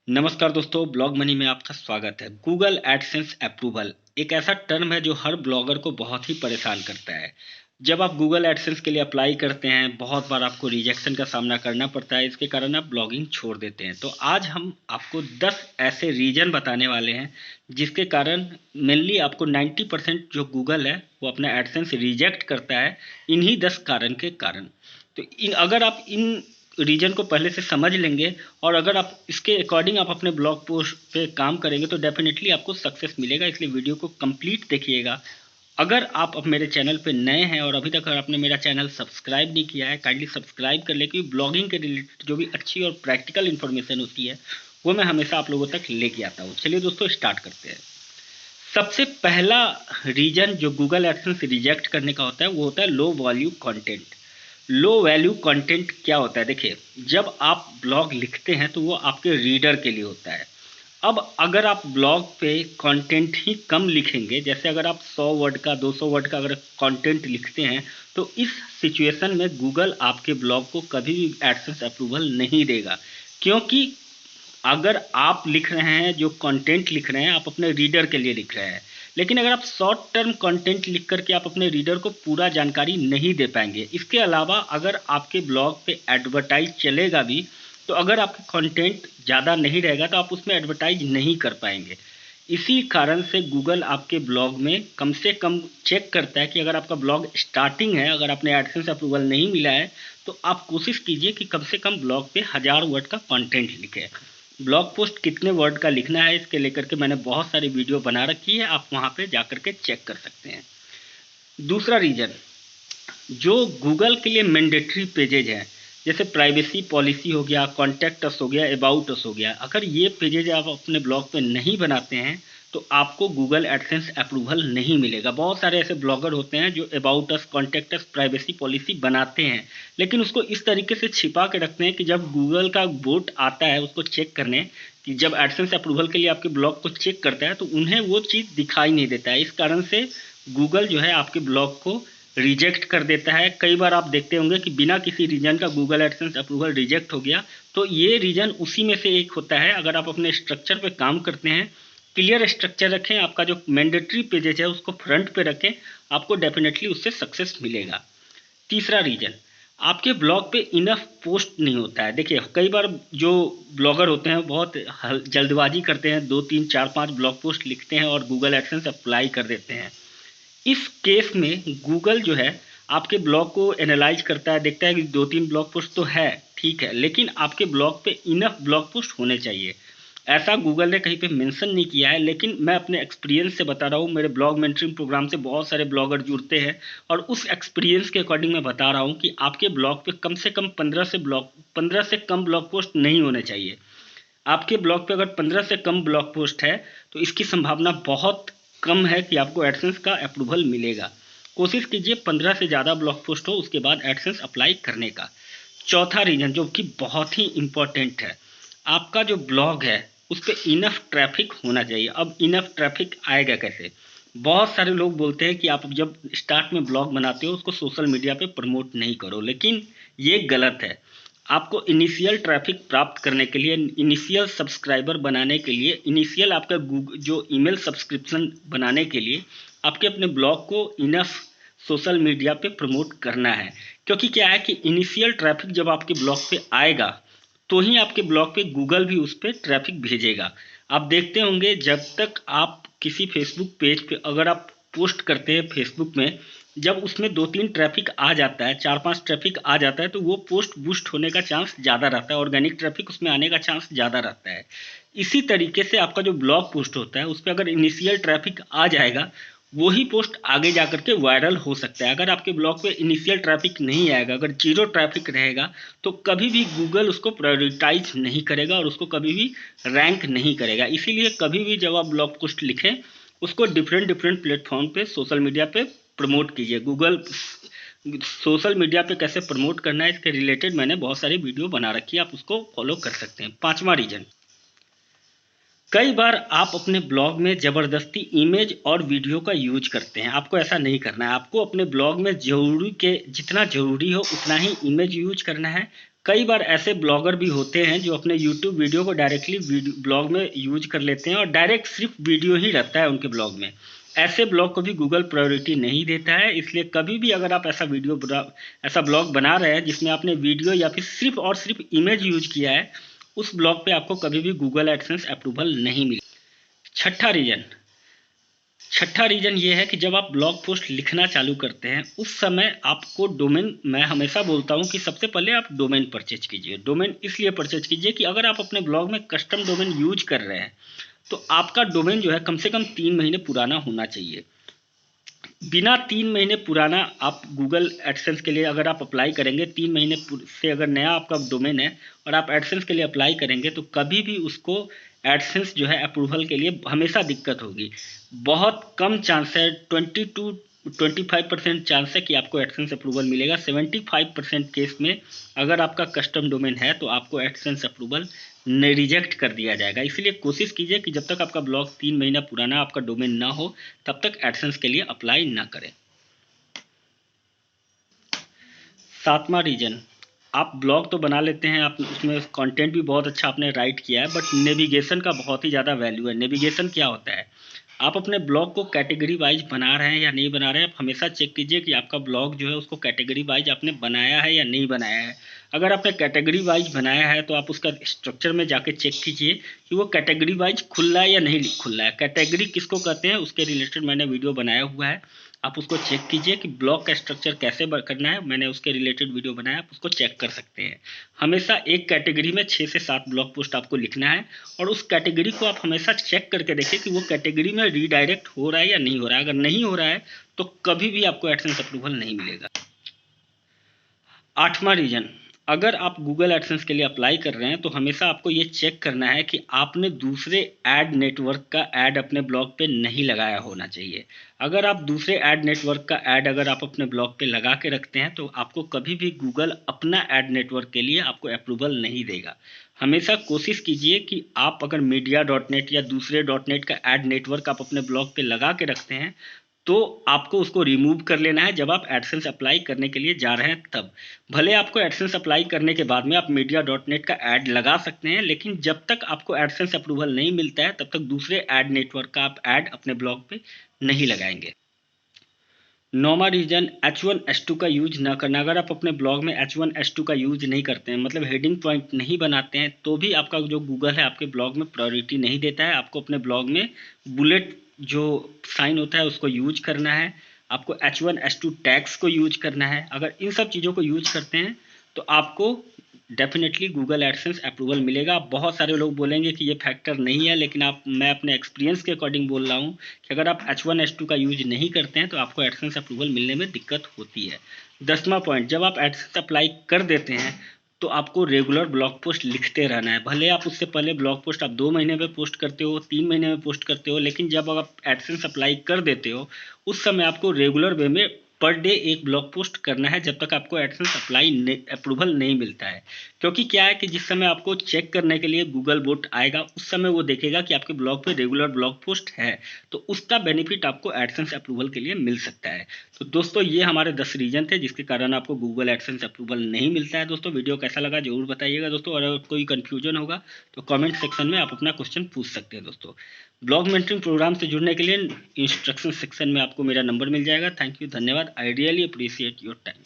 नमस्कार दोस्तों, blog money में आपका स्वागत है। गूगल एडसेंस अप्रूवल एक ऐसा टर्म है जो हर ब्लॉगर को बहुत ही परेशान करता है। जब आप गूगल एडसेंस के लिए अप्लाई करते हैं, बहुत बार आपको रिजेक्शन का सामना करना पड़ता है। इसके कारण आप ब्लॉगिंग छोड़ देते हैं। तो आज हम आपको 10 ऐसे रीजन बताने वाले हैं जिसके कारण मेनली आपको 90% जो गूगल है वो अपना एडसेंस रिजेक्ट करता है, इन्हीं 10 कारण के कारण। तो अगर आप इन रीजन को पहले से समझ लेंगे और अगर आप इसके अकॉर्डिंग आप अपने ब्लॉग पोस्ट पे काम करेंगे तो डेफिनेटली आपको सक्सेस मिलेगा। इसलिए वीडियो को कंप्लीट देखिएगा। अगर आप अब मेरे चैनल पे नए हैं और अभी तक अगर आपने मेरा चैनल सब्सक्राइब नहीं किया है, काइंडली सब्सक्राइब कर ले, क्योंकि ब्लॉगिंग के रिलेटेड जो भी अच्छी और प्रैक्टिकल इन्फॉर्मेशन होती है वो मैं हमेशा आप लोगों तक लेके आता हूँ। चलिए दोस्तों, स्टार्ट करते हैं। सबसे पहला रीजन जो गूगल एडसेंस रिजेक्ट करने का होता है वो होता है low value content. Low value content क्या होता है? देखिए, जब आप ब्लॉग लिखते हैं तो वो आपके रीडर के लिए होता है। अब अगर आप ब्लॉग पे कंटेंट ही कम लिखेंगे, जैसे अगर आप 100 वर्ड का 200 वर्ड का अगर कंटेंट लिखते हैं, तो इस सिचुएशन में गूगल आपके ब्लॉग को कभी भी एडसेंस अप्रूवल नहीं देगा। क्योंकि अगर आप लिख रहे हैं, जो कंटेंट लिख रहे हैं, आप अपने रीडर के लिए लिख रहे हैं। लेकिन अगर आप शॉर्ट टर्म कंटेंट लिख करके आप अपने रीडर को पूरा जानकारी नहीं दे पाएंगे। इसके अलावा अगर आपके ब्लॉग पे एडवर्टाइज चलेगा भी, तो अगर आपका कंटेंट ज़्यादा नहीं रहेगा तो आप उसमें एडवर्टाइज नहीं कर पाएंगे। इसी कारण से गूगल आपके ब्लॉग में कम से कम चेक करता है कि अगर आपका ब्लॉग स्टार्टिंग है, अगर आपने एडसेंस अप्रूवल नहीं मिला है, तो आप कोशिश कीजिए कि कम से कम ब्लॉग पे 1000 वर्ड का कंटेंट लिखें। ब्लॉग पोस्ट कितने वर्ड का लिखना है इसके लेकर के मैंने बहुत सारी वीडियो बना रखी है, आप वहाँ पे जा कर के चेक कर सकते हैं। दूसरा रीज़न, जो गूगल के लिए मैंडेटरी पेजेज हैं, जैसे प्राइवेसी पॉलिसी हो गया, कॉन्टैक्ट अस हो गया, अबाउट अस हो गया, अगर ये पेजेज आप अपने ब्लॉग पे नहीं बनाते हैं तो आपको गूगल एडसेंस अप्रूवल नहीं मिलेगा। बहुत सारे ऐसे ब्लॉगर होते हैं जो about us, contact us, privacy policy बनाते हैं, लेकिन उसको इस तरीके से छिपा के रखते हैं कि जब गूगल का बोट आता है उसको चेक करने, कि जब एडसेंस अप्रूवल के लिए आपके ब्लॉग को चेक करता है तो उन्हें वो चीज़ दिखाई नहीं देता है। इस कारण से गूगल जो है आपके ब्लॉग को रिजेक्ट कर देता है। कई बार आप देखते होंगे कि बिना किसी रीजन का गूगल एडसेंस अप्रूवल रिजेक्ट हो गया। तो ये रीजन उसी में से एक होता है। अगर आप अपने स्ट्रक्चर पे काम करते हैं, क्लियर स्ट्रक्चर रखें, आपका जो मैंडेटरी पेजेज है उसको फ्रंट पे रखें, आपको डेफिनेटली उससे सक्सेस मिलेगा। तीसरा रीजन, आपके ब्लॉग पे इनफ पोस्ट नहीं होता है। देखिए, कई बार जो ब्लॉगर होते हैं बहुत जल्दबाजी करते हैं, 2 3 4 5 ब्लॉग पोस्ट लिखते हैं और गूगल एडसेंस अप्लाई कर देते हैं। इस केस में गूगल जो है आपके ब्लॉग को एनालाइज करता है, देखता है कि 2 3 ब्लॉग पोस्ट तो है, ठीक है, लेकिन आपके ब्लॉग पे इनफ ब्लॉग पोस्ट होने चाहिए। ऐसा गूगल ने कहीं पे मेंशन नहीं किया है, लेकिन मैं अपने एक्सपीरियंस से बता रहा हूँ। मेरे ब्लॉग मेंटरिंग प्रोग्राम से बहुत सारे ब्लॉगर जुड़ते हैं और उस एक्सपीरियंस के अकॉर्डिंग मैं बता रहा हूँ कि आपके ब्लॉग पे कम से कम 15 से कम ब्लॉग पोस्ट नहीं होने चाहिए। आपके ब्लॉग पे अगर 15 से कम ब्लॉग पोस्ट है तो इसकी संभावना बहुत कम है कि आपको एडसेंस का अप्रूवल मिलेगा। कोशिश कीजिए 15 से ज़्यादा ब्लॉग पोस्ट हो उसके बाद एडसेंस अप्लाई करने का। चौथा रीजन जो कि बहुत ही इम्पोर्टेंट है, आपका जो ब्लॉग है उस पर इनफ ट्रैफिक होना चाहिए। अब इनफ ट्रैफिक आएगा कैसे? बहुत सारे लोग बोलते हैं कि आप जब स्टार्ट में ब्लॉग बनाते हो उसको सोशल मीडिया पे प्रमोट नहीं करो, लेकिन ये गलत है। आपको इनिशियल ट्रैफिक प्राप्त करने के लिए, इनिशियल सब्सक्राइबर बनाने के लिए, इनिशियल आपका जो ईमेल सब्सक्रिप्शन बनाने के लिए आपके अपने ब्लॉग को इनफ सोशल मीडिया पे प्रमोट करना है। क्योंकि क्या है कि इनिशियल ट्रैफिक जब आपके ब्लॉग पे आएगा तो ही आपके ब्लॉग पे गूगल भी उस पर ट्रैफिक भेजेगा। आप देखते होंगे, जब तक आप किसी फेसबुक पेज पे अगर आप पोस्ट करते हैं फेसबुक में, जब उसमें 2 3 ट्रैफिक आ जाता है, 4 5 ट्रैफिक आ जाता है, तो वो पोस्ट बूस्ट होने का चांस ज़्यादा रहता है, ऑर्गेनिक ट्रैफिक उसमें आने का चांस ज़्यादा रहता है। इसी तरीके से आपका जो ब्लॉग पोस्ट होता है उस पर अगर इनिशियल ट्रैफिक आ जाएगा, वही पोस्ट आगे जा कर के वायरल हो सकता है। अगर आपके ब्लॉग पे इनिशियल ट्रैफिक नहीं आएगा, अगर जीरो ट्रैफिक रहेगा, तो कभी भी गूगल उसको प्रायोरिटाइज नहीं करेगा और उसको कभी भी रैंक नहीं करेगा। इसीलिए कभी भी जब आप ब्लॉग पोस्ट लिखें उसको डिफरेंट डिफरेंट प्लेटफॉर्म पे, सोशल मीडिया पे प्रमोट कीजिए। गूगल सोशल मीडिया पे कैसे प्रमोट करना है इसके रिलेटेड मैंने बहुत सारी वीडियो बना रखी है, आप उसको फॉलो कर सकते हैं। पांचवा रीजन, कई बार आप अपने ब्लॉग में ज़बरदस्ती इमेज और वीडियो का यूज करते हैं। आपको ऐसा नहीं करना है। आपको अपने ब्लॉग में ज़रूरी के जितना ज़रूरी हो उतना ही इमेज यूज करना है, कई बार ऐसे ब्लॉगर भी होते हैं जो अपने यूट्यूब वीडियो को डायरेक्टली ब्लॉग में यूज कर लेते हैं और डायरेक्ट सिर्फ वीडियो ही रहता है उनके ब्लॉग में। ऐसे ब्लॉग को भी गूगल प्रायोरिटी नहीं देता है, इसलिए कभी भी अगर आप ऐसा ब्लॉग बना रहे हैं जिसमें आपने वीडियो या फिर सिर्फ और सिर्फ इमेज यूज किया है, उस ब्लॉग पे आपको कभी भी गूगल एडसेंस अप्रूवल नहीं मिले। छठा रीजन छठा रीजन ये है कि जब आप ब्लॉग पोस्ट लिखना चालू करते हैं उस समय आपको डोमेन, मैं हमेशा बोलता हूं कि सबसे पहले आप डोमेन परचेज कीजिए। डोमेन इसलिए परचेज कीजिए कि अगर आप अपने ब्लॉग में कस्टम डोमेन यूज कर रहे हैं तो आपका डोमेन जो है कम से कम 3 महीने पुराना होना चाहिए। बिना 3 महीने पुराना आप गूगल एडसेंस के लिए अगर आप अप्लाई करेंगे, 3 महीने से अगर नया आपका डोमेन है और आप एडसेंस के लिए अप्लाई करेंगे तो कभी भी उसको एडसेंस जो है अप्रूवल के लिए हमेशा दिक्कत होगी। बहुत कम चांस है, 20 to 25% चांस है कि आपको एडसेंस अप्रूवल मिलेगा। 75% केस में अगर आपका कस्टम डोमेन है तो आपको एडसेंस अप्रूवल रिजेक्ट कर दिया जाएगा। इसलिए कोशिश कीजिए कि जब तक आपका ब्लॉग 3 महीना पुराना आपका डोमेन ना हो तब तक एडसेंस के लिए अप्लाई ना करें। सातवां रीजन, आप ब्लॉग तो बना लेते हैं, आप उसमें कंटेंट भी बहुत अच्छा आपने राइट किया है, बट नेविगेशन का बहुत ही ज़्यादा वैल्यू है। नेविगेशन क्या होता है, आप अपने ब्लॉग को कैटेगरी वाइज बना रहे हैं या नहीं बना रहे हैं, आप हमेशा चेक कीजिए कि आपका ब्लॉग जो है उसको कैटेगरी वाइज आपने बनाया है या नहीं बनाया है। अगर आपने कैटेगरी वाइज बनाया है तो आप उसका स्ट्रक्चर में जाके चेक कीजिए कि वो कैटेगरी वाइज खुल रहा है या नहीं खुल रहा है। कैटेगरी किसको कहते हैं उसके रिलेटेड मैंने वीडियो बनाया हुआ है, आप उसको चेक कीजिए कि ब्लॉग का स्ट्रक्चर कैसे करना है, मैंने उसके रिलेटेड वीडियो बनाया, आप उसको चेक कर सकते हैं। हमेशा एक कैटेगरी में 6 से 7 ब्लॉग पोस्ट आपको लिखना है और उस कैटेगरी को आप हमेशा चेक करके देखिए कि वो कैटेगरी में रीडायरेक्ट हो रहा है या नहीं हो रहा है। अगर नहीं हो रहा है तो कभी भी आपको एडसेंस अप्रूवल नहीं मिलेगा। आठवां रीजन, अगर आप गूगल एडसेंस के लिए अप्लाई कर रहे हैं तो हमेशा आपको ये चेक करना है कि आपने दूसरे एड नेटवर्क का ऐड अपने ब्लॉग पे नहीं लगाया होना चाहिए। अगर आप दूसरे एड नेटवर्क का ऐड अगर आप अपने ब्लॉग पे लगा के रखते हैं तो आपको कभी भी गूगल अपना एड नेटवर्क के लिए आपको अप्रूवल नहीं देगा। हमेशा कोशिश कीजिए कि आप अगर मीडिया.नेट या दूसरे .नेट का एड नेटवर्क आप अपने ब्लॉग पे लगा के रखते हैं तो आपको उसको रिमूव कर लेना है जब आप एडसेंस अप्लाई करने के लिए जा रहे हैं तब। भले आपको एडसेंस अप्लाई करने के बाद में आप मीडिया.नेट का ऐड लगा सकते हैं, लेकिन जब तक आपको एडसेंस अप्रूवल नहीं मिलता है तब तक दूसरे ऐड नेटवर्क का आप ऐड अपने ब्लॉग पे नहीं लगाएंगे। नौवां रीजन, H1H2 का यूज ना करना। अगर आप अपने ब्लॉग में H1H2 का यूज नहीं करते हैं, मतलब हेडिंग पॉइंट नहीं बनाते हैं, तो भी आपका जो गूगल है आपके ब्लॉग में प्रायोरिटी नहीं देता है। आपको अपने ब्लॉग में बुलेट जो साइन होता है उसको यूज करना है, आपको H1H2 टैग्स को यूज करना है। अगर इन सब चीज़ों को यूज करते हैं तो आपको डेफिनेटली गूगल एडसेंस अप्रूवल मिलेगा। बहुत सारे लोग बोलेंगे कि ये फैक्टर नहीं है, लेकिन मैं अपने एक्सपीरियंस के अकॉर्डिंग बोल रहा हूँ कि अगर आप H1H2 का यूज नहीं करते हैं तो आपको एडसेंस अप्रूवल मिलने में दिक्कत होती है। 10वां पॉइंट, जब आप एडसेंस अप्लाई कर देते हैं तो आपको रेगुलर ब्लॉग पोस्ट लिखते रहना है। भले आप उससे पहले ब्लॉग पोस्ट आप 2 महीने में पोस्ट करते हो, 3 महीने में पोस्ट करते हो, लेकिन जब आप एडसेंस अप्लाई कर देते हो उस समय आपको रेगुलर वे में पर डे एक ब्लॉग पोस्ट करना है जब तक आपको एडसेंस अप्रूवल नहीं मिलता है। क्योंकि क्या है कि जिस समय आपको चेक करने के लिए गूगल बोट आएगा उस समय वो देखेगा कि आपके ब्लॉग पे रेगुलर ब्लॉग पोस्ट है, तो उसका बेनिफिट आपको एडसेंस अप्रूवल के लिए मिल सकता है। तो दोस्तों ये हमारे 10 रीजन थे जिसके कारण आपको गूगल एडसेंस अप्रूवल नहीं मिलता है। दोस्तों वीडियो कैसा लगा जरूर बताइएगा दोस्तों, और अगर कोई कन्फ्यूजन होगा तो कमेंट सेक्शन में आप अपना क्वेश्चन पूछ सकते हैं। दोस्तों ब्लॉग मेंटरिंग प्रोग्राम से जुड़ने के लिए इंस्ट्रक्शन सेक्शन में आपको मेरा नंबर मिल जाएगा। थैंक यू, धन्यवाद। I really appreciate your time.